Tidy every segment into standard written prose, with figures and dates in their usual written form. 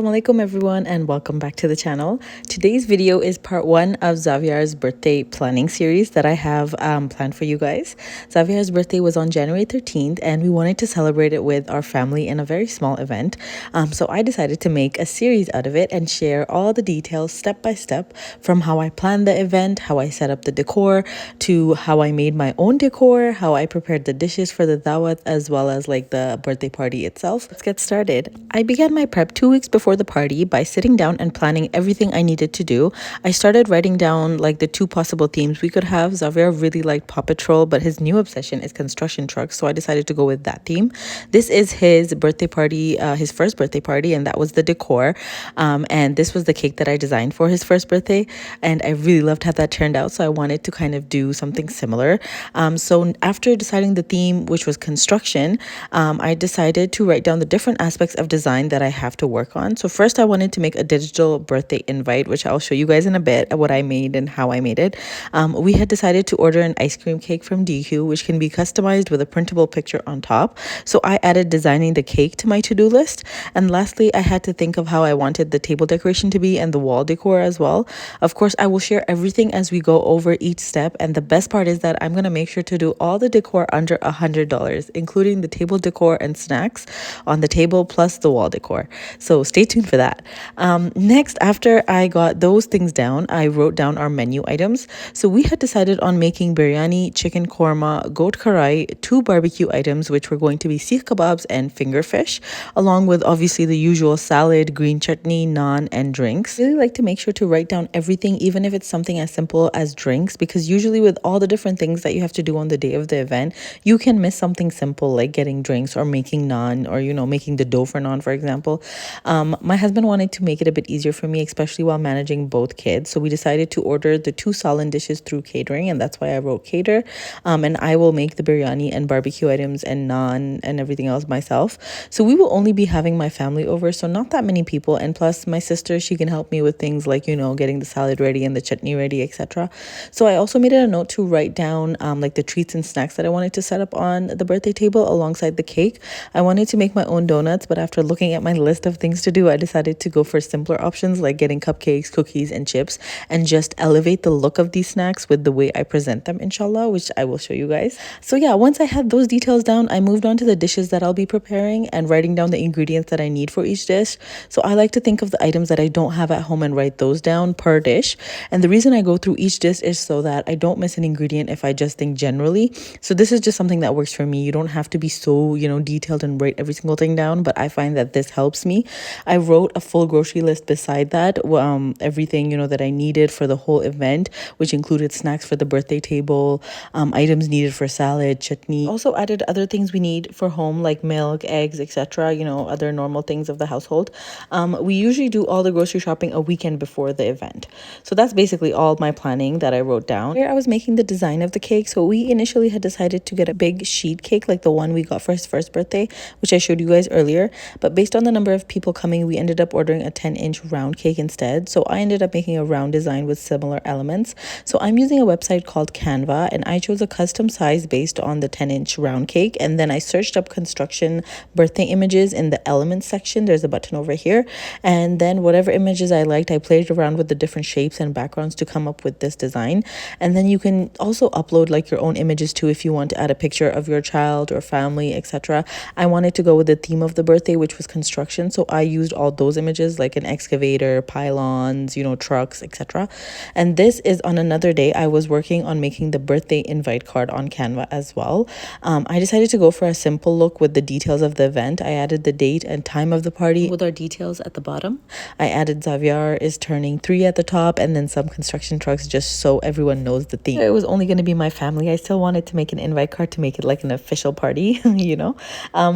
Assalamu alaikum everyone and welcome back to the channel. Today's video is part one of Xavier's birthday planning series that I have planned for you guys. Xavier's birthday was on January 13th and we wanted to celebrate it with our family in a very small event. So I decided to make a series out of it and share all the details step by step from how I planned the event, how I set up the decor, to how I made my own decor, how I prepared the dishes for the Dawat, as well as like the birthday party itself. Let's get started. I began my prep 2 weeks before the party by sitting down and planning everything I needed to do. I started writing down like the two possible themes we could have. Xavier really liked Paw Patrol, but his new obsession is construction trucks, so I decided to go with that theme. This is his birthday party, his first birthday party, and that was the decor. And this was the cake that I designed for his first birthday, and I really loved how that turned out, so I wanted to kind of do something similar. So after deciding the theme, which was construction, I decided to write down the different aspects of design that I have to work on. So first I wanted to make a digital birthday invite, which I'll show you guys in a bit what I made and how I made it. We had decided to order an ice cream cake from DQ, which can be customized with a printable picture on top. So I added designing the cake to my to-do list. And lastly, I had to think of how I wanted the table decoration to be and the wall decor as well. Of course, I will share everything as we go over each step. And the best part is that I'm going to make sure to do all the decor under $100, including the table decor and snacks on the table plus the wall decor. So stay tuned for that. Next, after I got those things down, I wrote down our menu items. So we had decided on making biryani, chicken korma, goat karai, 2 barbecue items, which were going to be seekh kebabs and finger fish, along with obviously the usual salad, green chutney, naan, and drinks. I really like to make sure to write down everything, even if it's something as simple as drinks, because usually with all the different things that you have to do on the day of the event, you can miss something simple like getting drinks or making naan, or making the dough for naan, for example. My husband wanted to make it a bit easier for me, especially while managing both kids, so we decided to order the 2 salan dishes through catering, and that's why I wrote cater. And I will make the biryani and barbecue items and naan and everything else myself. So we will only be having my family over, so not that many people, and plus my sister, she can help me with things like getting the salad ready and the chutney ready, etc. So I also made it a note to write down like the treats and snacks that I wanted to set up on the birthday table alongside the cake. I wanted to make my own donuts, but after looking at my list of things to do, I decided to go for simpler options like getting cupcakes, cookies, and chips, and just elevate the look of these snacks with the way I present them, inshallah, which I will show you guys. So yeah, once I had those details down, I moved on to the dishes that I'll be preparing and writing down the ingredients that I need for each dish. So I like to think of the items that I don't have at home and write those down per dish. And the reason I go through each dish is so that I don't miss an ingredient if I just think generally. So this is just something that works for me. You don't have to be so, detailed and write every single thing down, but I find that this helps me. I wrote a full grocery list beside that, everything, that I needed for the whole event, which included snacks for the birthday table, items needed for salad, chutney. Also added other things we need for home like milk, eggs, etc., other normal things of the household. We usually do all the grocery shopping a weekend before the event. So that's basically all my planning that I wrote down. Here I was making the design of the cake. So we initially had decided to get a big sheet cake like the one we got for his first birthday, which I showed you guys earlier. But based on the number of people coming, we ended up ordering a 10-inch round cake instead. So I ended up making a round design with similar elements. So I'm using a website called Canva, and I chose a custom size based on the 10-inch round cake. And then I searched up construction birthday images in the elements section. There's a button over here. And then whatever images I liked, I played around with the different shapes and backgrounds to come up with this design. And then you can also upload like your own images too if you want to add a picture of your child or family, etc. I wanted to go with the theme of the birthday, which was construction, so I used all those images like an excavator, pylons, trucks, etc. And this is on another day I was working on making the birthday invite card on Canva as well. I decided to go for a simple look with the details of the event. I added the date and time of the party with our details at the bottom. I added Xavier is turning 3 at the top, and then some construction trucks just so everyone knows the theme. It was only going to be my family. I still wanted to make an invite card to make it like an official party,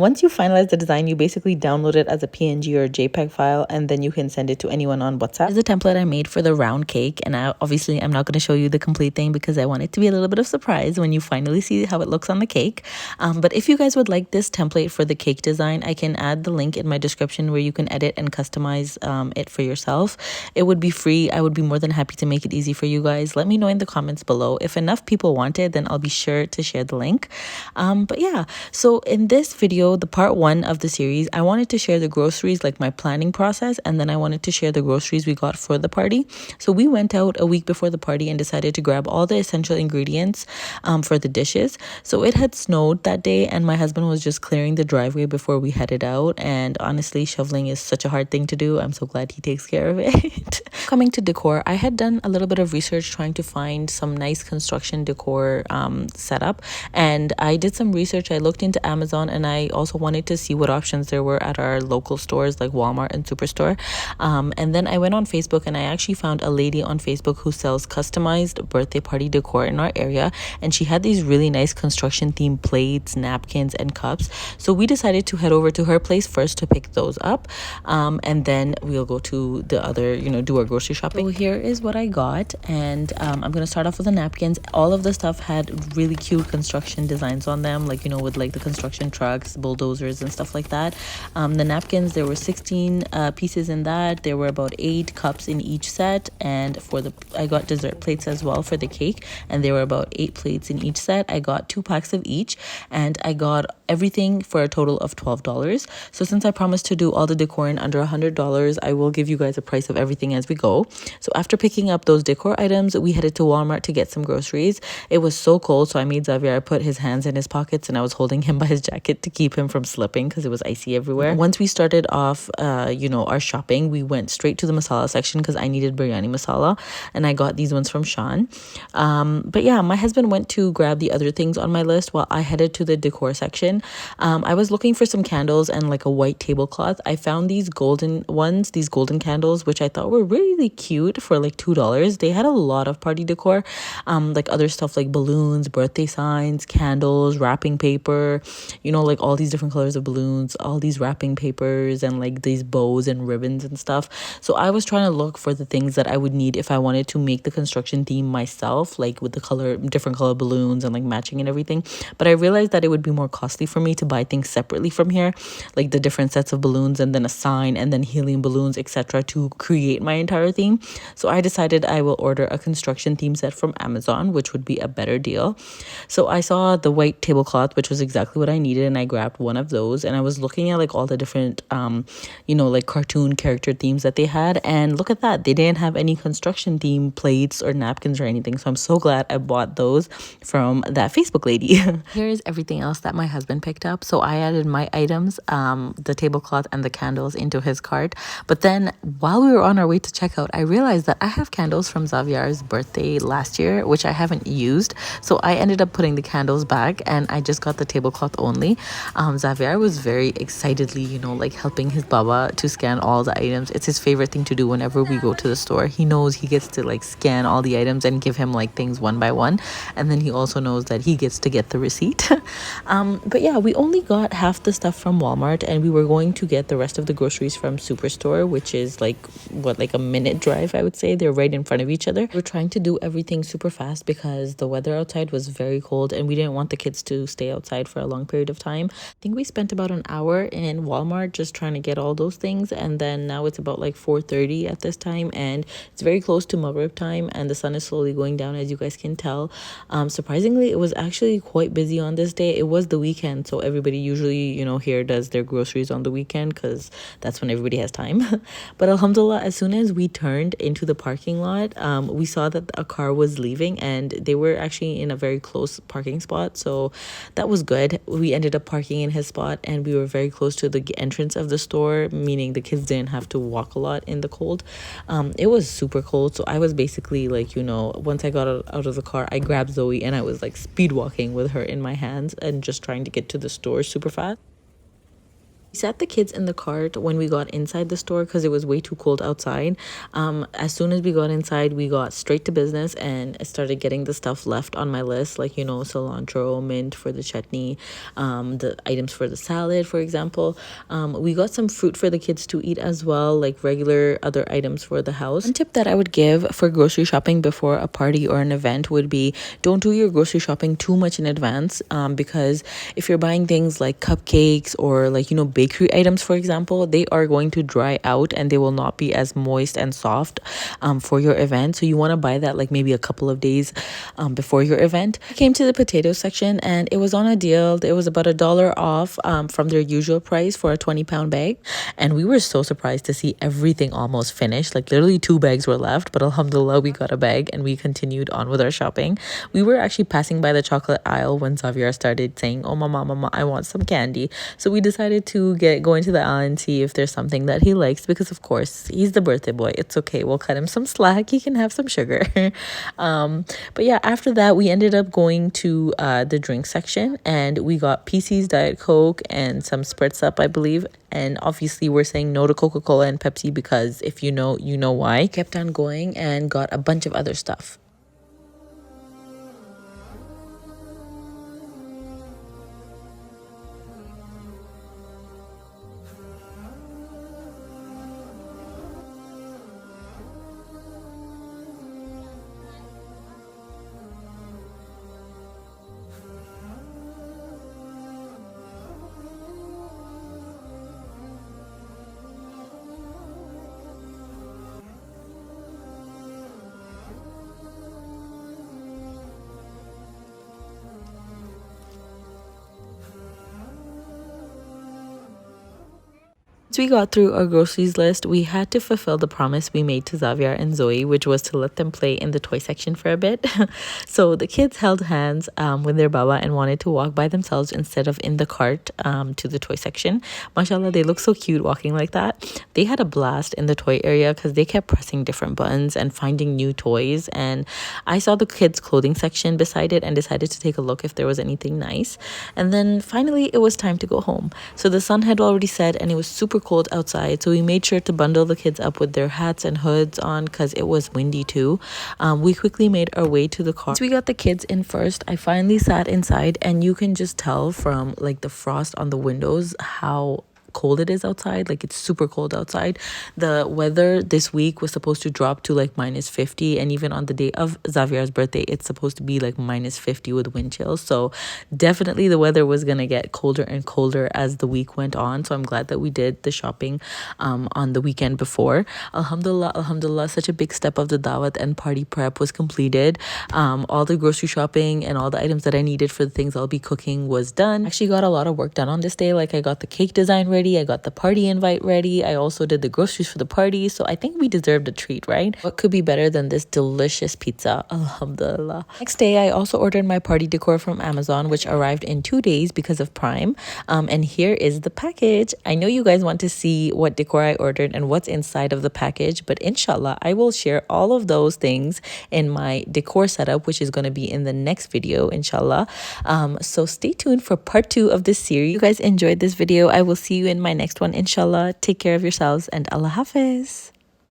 Once you finalize the design, you basically download it as a PNG or JPEG file, and then you can send it to anyone on WhatsApp. Here's the template I made for the round cake, and obviously I'm not going to show you the complete thing because I want it to be a little bit of surprise when you finally see how it looks on the cake. But if you guys would like this template for the cake design, I can add the link in my description where you can edit and customize it for yourself. It would be free. I would be more than happy to make it easy for you guys. Let me know in the comments below. If enough people want it, then I'll be sure to share the link. But yeah, so in this video, the part 1 of the series, I wanted to share the groceries, like my planning process, and then I wanted to share the groceries we got for the party. So we went out a week before the party and decided to grab all the essential ingredients for the dishes. So it had snowed that day, and my husband was just clearing the driveway before we headed out. And honestly, shoveling is such a hard thing to do. I'm so glad he takes care of it. Coming to decor, I had done a little bit of research trying to find some nice construction decor setup, and I did some research. I looked into Amazon, and I also wanted to see what options there were at our local stores like Walmart and Superstore. And then I went on Facebook, and I actually found a lady on Facebook who sells customized birthday party decor in our area, and she had these really nice construction themed plates, napkins, and cups. So we decided to head over to her place first to pick those up, and then we'll go to the other, do our grocery shopping. So here is what I got, and I'm gonna start off with the napkins. All of the stuff had really cute construction designs on them, like with like the construction trucks, bulldozers, and stuff like that. The napkins, there were 16 pieces in that. There were about 8 cups in each set, and I got dessert plates as well for the cake, and there were about 8 plates in each set. I got 2 packs of each, and I got everything for a total of $12. So since I promised to do all the decor in under $100, I will give you guys a price of everything as we go. So after picking up those decor items, we headed to Walmart to get some groceries. It was so cold, so I made Xavier put his hands in his pockets, and I was holding him by his jacket to keep him from slipping because it was icy everywhere. Once we started off, our shopping, we went straight to the masala section because I needed biryani masala, and I got these ones from Sean. But yeah, my husband went to grab the other things on my list while I headed to the decor section. I was looking for some candles and like a white tablecloth. I found these golden candles, which I thought were really cute for like $2. They had a lot of party decor, like other stuff like balloons, birthday signs, candles, wrapping paper, like all these different colors of balloons, all these wrapping papers, and like these bows and ribbons and stuff. So I was trying to look for the things that I would need if I wanted to make the construction theme myself, like with the different color balloons and like matching and everything. But I realized that it would be more costly for me to buy things separately from here, like the different sets of balloons and then a sign and then helium balloons, etc., to create my entire theme. So I decided I will order a construction theme set from Amazon, which would be a better deal. So I saw the white tablecloth, which was exactly what I needed, and I grabbed one of those. And I was looking at like all the different like cartoon character themes that they had, and look at that, they didn't have any construction theme plates or napkins or anything. So I'm so glad I bought those from that Facebook lady. Here is everything else that my husband picked up. So I added my items, the tablecloth and the candles, into his cart. But then while we were on our way to checkout, I realized that I have candles from Xavier's birthday last year, which I haven't used. So I ended up putting the candles back, and I just got the tablecloth only. Xavier was very excitedly, like helping his baba to scan all the items. It's his favorite thing to do whenever we go to the store. He knows he gets to like scan all the items and give him like things one by one. And then he also knows that he gets to get the receipt. But yeah, we only got half the stuff from Walmart, and we were going to get the rest of the groceries from Superstore, which is like a minute drive, I would say. They're right in front of each other. We're trying to do everything super fast because the weather outside was very cold, and we didn't want the kids to stay outside for a long period of time. I think we spent about an hour in Walmart just trying to get all those things, and then now it's about like 4:30 at this time, and it's very close to Maghrib time, and the sun is slowly going down, as you guys can tell. Surprisingly, it was actually quite busy on this day. It was the weekend, so everybody usually, here does their groceries on the weekend because that's when everybody has time. But alhamdulillah, as soon as we turned into the parking lot, we saw that a car was leaving, and they were actually in a very close parking spot, so that was good. We ended up parking in his spot, and we were very close to the entrance of the store, meaning the kids didn't have to walk a lot in the cold. It was super cold, so I was basically like, once I got out of the car, I grabbed Zoe and I was like speed walking with her in my hands and just trying to get to the store super fast. We sat the kids in the cart when we got inside the store because it was way too cold outside. As soon as we got inside, we got straight to business and started getting the stuff left on my list, like, cilantro, mint for the chutney, the items for the salad, for example. We got some fruit for the kids to eat as well, like regular other items for the house. One tip that I would give for grocery shopping before a party or an event would be don't do your grocery shopping too much in advance, because if you're buying things like cupcakes or like, bakery items, for example, they are going to dry out and they will not be as moist and soft for your event. So you want to buy that like maybe a couple of days before your event. I came to the potato section and it was on a deal. It was about $1 off from their usual price for a 20-pound bag. And we were so surprised to see everything almost finished. Like literally 2 bags were left, but alhamdulillah, we got a bag and we continued on with our shopping. We were actually passing by the chocolate aisle when Xavier started saying, "Oh, mama, I want some candy." So we decided to go into the aisle and see if there's something that he likes, because of course he's the birthday boy. It's okay. We'll cut him some slack. He can have some sugar. But yeah, after that, we ended up going to the drink section and we got PC's Diet Coke and some Spritz Up, I believe. And obviously we're saying no to Coca-Cola and Pepsi because if you know, you know why. Kept on going and got a bunch of other stuff. Once we got through our groceries list, we had to fulfill the promise we made to Xavier and Zoe, which was to let them play in the toy section for a bit. So the kids held hands with their baba and wanted to walk by themselves instead of in the cart to the toy section. Mashallah, they look so cute walking like that. They had a blast in the toy area because they kept pressing different buttons and finding new toys. And I saw the kids' clothing section beside it and decided to take a look if there was anything nice. And then finally, it was time to go home. So the sun had already set and it was super cold outside, so we made sure to bundle the kids up with their hats and hoods on because it was windy too. We quickly made our way to the car. Once we got the kids in first, I finally sat inside and you can just tell from like the frost on the windows how cold it is outside. Like it's super cold outside. The weather this week was supposed to drop to like -50, and even on the day of Xavier's birthday it's supposed to be like -50 with wind chills. So definitely the weather was gonna get colder and colder as the week went on. So I'm glad that we did the shopping on the weekend before. Alhamdulillah, such a big step of the Dawat and party prep was completed. All the grocery shopping and all the items that I needed for the things I'll be cooking was done. Actually got a lot of work done on this day. Like I got the cake design ready, I got the party invite ready, I also did the groceries for the party, so I think we deserved a treat, right? What could be better than this delicious pizza? Alhamdulillah. Next day, I also ordered my party decor from Amazon, which arrived in 2 days because of Prime. And here is the package. I know you guys want to see what decor I ordered and what's inside of the package, but inshallah, I will share all of those things in my decor setup, which is going to be in the next video, inshallah. So stay tuned for part 2 of this series. If you guys enjoyed this video, I will see you in my next one, inshallah. Take care of yourselves and Allah Hafiz.